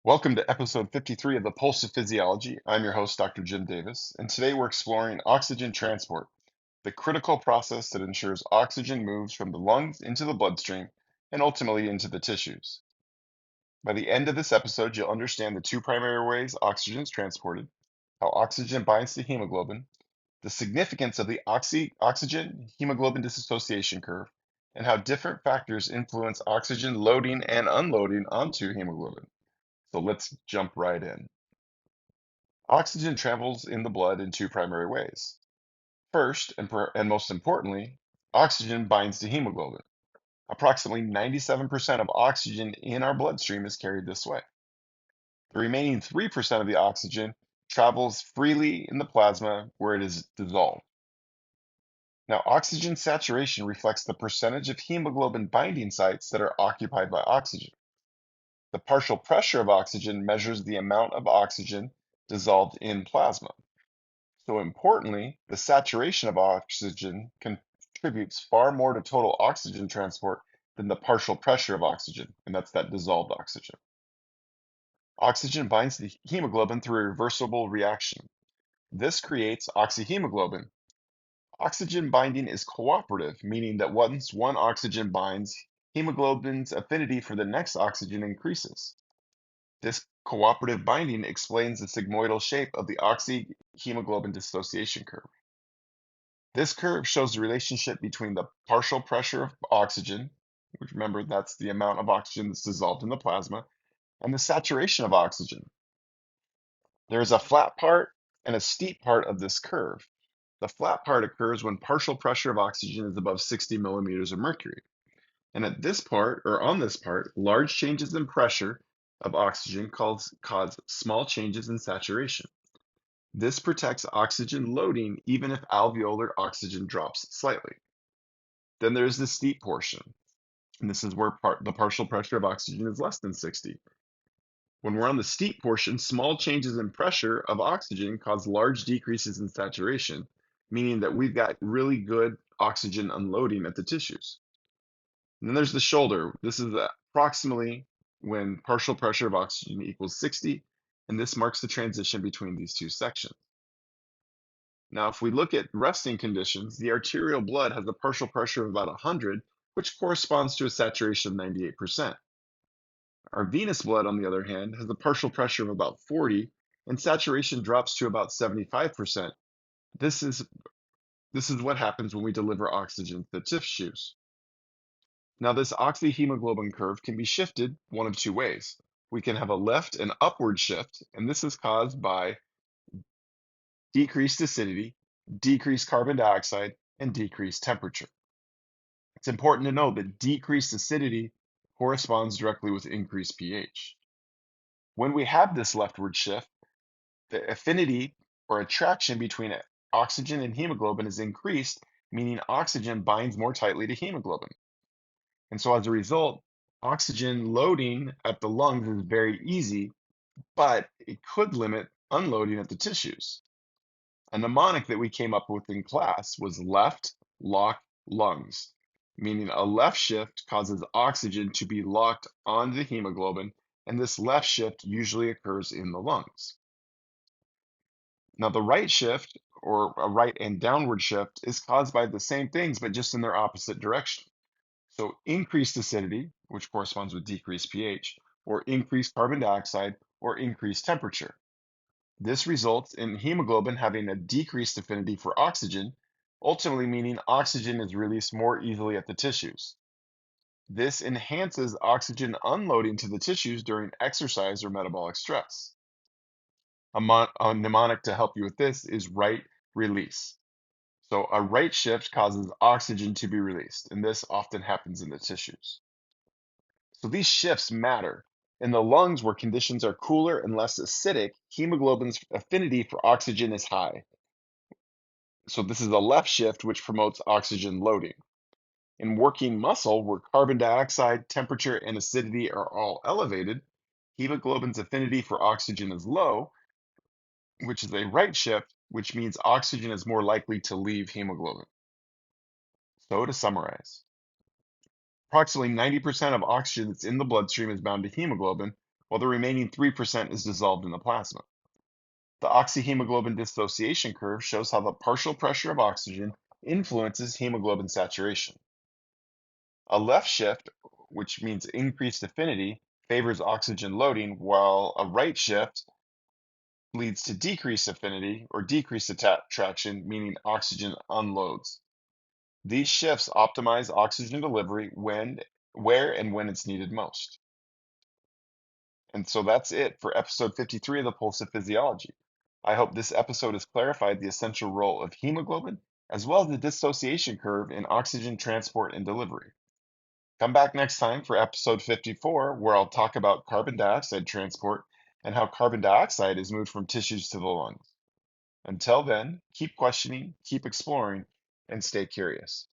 Welcome to episode 53 of the Pulse of Physiology. I'm your host, Dr. Jim Davis, and today we're exploring oxygen transport, the critical process that ensures oxygen moves from the lungs into the bloodstream and ultimately into the tissues. By the end of this episode, you'll understand the two primary ways oxygen is transported, how oxygen binds to hemoglobin, the significance of the oxygen-hemoglobin dissociation curve, and how different factors influence oxygen loading and unloading onto hemoglobin. So let's jump right in. Oxygen travels in the blood in two primary ways. First, and most importantly, oxygen binds to hemoglobin. Approximately 97% of oxygen in our bloodstream is carried this way. The remaining 3% of the oxygen travels freely in the plasma where it is dissolved. Now, oxygen saturation reflects the percentage of hemoglobin binding sites that are occupied by oxygen. The partial pressure of oxygen measures the amount of oxygen dissolved in plasma. So importantly, the saturation of oxygen contributes far more to total oxygen transport than the partial pressure of oxygen, and that's that dissolved oxygen. Oxygen binds to hemoglobin through a reversible reaction. This creates oxyhemoglobin. Oxygen binding is cooperative, meaning that once one oxygen binds, hemoglobin's affinity for the next oxygen increases. This cooperative binding explains the sigmoidal shape of the oxyhemoglobin dissociation curve. This curve shows the relationship between the partial pressure of oxygen, which remember that's the amount of oxygen that's dissolved in the plasma, and the saturation of oxygen. There is a flat part and a steep part of this curve. The flat part occurs when partial pressure of oxygen is above 60 millimeters of mercury. And at this part, or on this part, large changes in pressure of oxygen cause small changes in saturation. This protects oxygen loading even if alveolar oxygen drops slightly. Then there's the steep portion, and this is where the partial pressure of oxygen is less than 60. When we're on the steep portion, small changes in pressure of oxygen cause large decreases in saturation, meaning that we've got really good oxygen unloading at the tissues. And then there's the shoulder. This is approximately when partial pressure of oxygen equals 60, and this marks the transition between these two sections. Now, if we look at resting conditions, the arterial blood has a partial pressure of about 100, which corresponds to a saturation of 98%. Our venous blood, on the other hand, has a partial pressure of about 40, and saturation drops to about 75%. This is, this is what happens when we deliver oxygen to the tissues. Now, this oxyhemoglobin curve can be shifted one of two ways. We can have a left and upward shift, and this is caused by decreased acidity, decreased carbon dioxide, and decreased temperature. It's important to know that decreased acidity corresponds directly with increased pH. When we have this leftward shift, the affinity or attraction between oxygen and hemoglobin is increased, meaning oxygen binds more tightly to hemoglobin. And so as a result, oxygen loading at the lungs is very easy, but it could limit unloading at the tissues. A mnemonic that we came up with in class was left, lock, lungs, meaning a left shift causes oxygen to be locked onto the hemoglobin, and this left shift usually occurs in the lungs. Now, the right shift, or a right and downward shift, is caused by the same things, but just in their opposite direction. So increased acidity, which corresponds with decreased pH, or increased carbon dioxide, or increased temperature. This results in hemoglobin having a decreased affinity for oxygen, ultimately meaning oxygen is released more easily at the tissues. This enhances oxygen unloading to the tissues during exercise or metabolic stress. A mnemonic to help you with this is right release. So a right shift causes oxygen to be released, and this often happens in the tissues. So these shifts matter. In the lungs, where conditions are cooler and less acidic, hemoglobin's affinity for oxygen is high. So this is a left shift, which promotes oxygen loading. In working muscle, where carbon dioxide, temperature, and acidity are all elevated, hemoglobin's affinity for oxygen is low, which is a right shift, which means oxygen is more likely to leave hemoglobin. So to summarize, approximately 90% of oxygen that's in the bloodstream is bound to hemoglobin, while the remaining 3% is dissolved in the plasma. The oxyhemoglobin dissociation curve shows how the partial pressure of oxygen influences hemoglobin saturation. A left shift, which means increased affinity, favors oxygen loading, while a right shift leads to decreased affinity or decreased attraction, meaning oxygen unloads. These shifts optimize oxygen delivery where and when it's needed most. And so that's it for episode 53 of the Pulse of Physiology. I hope this episode has clarified the essential role of hemoglobin as well as the dissociation curve in oxygen transport and delivery. Come back next time for episode 54, where I'll talk about carbon dioxide transport and how carbon dioxide is moved from tissues to the lungs. Until then, keep questioning, keep exploring, and stay curious.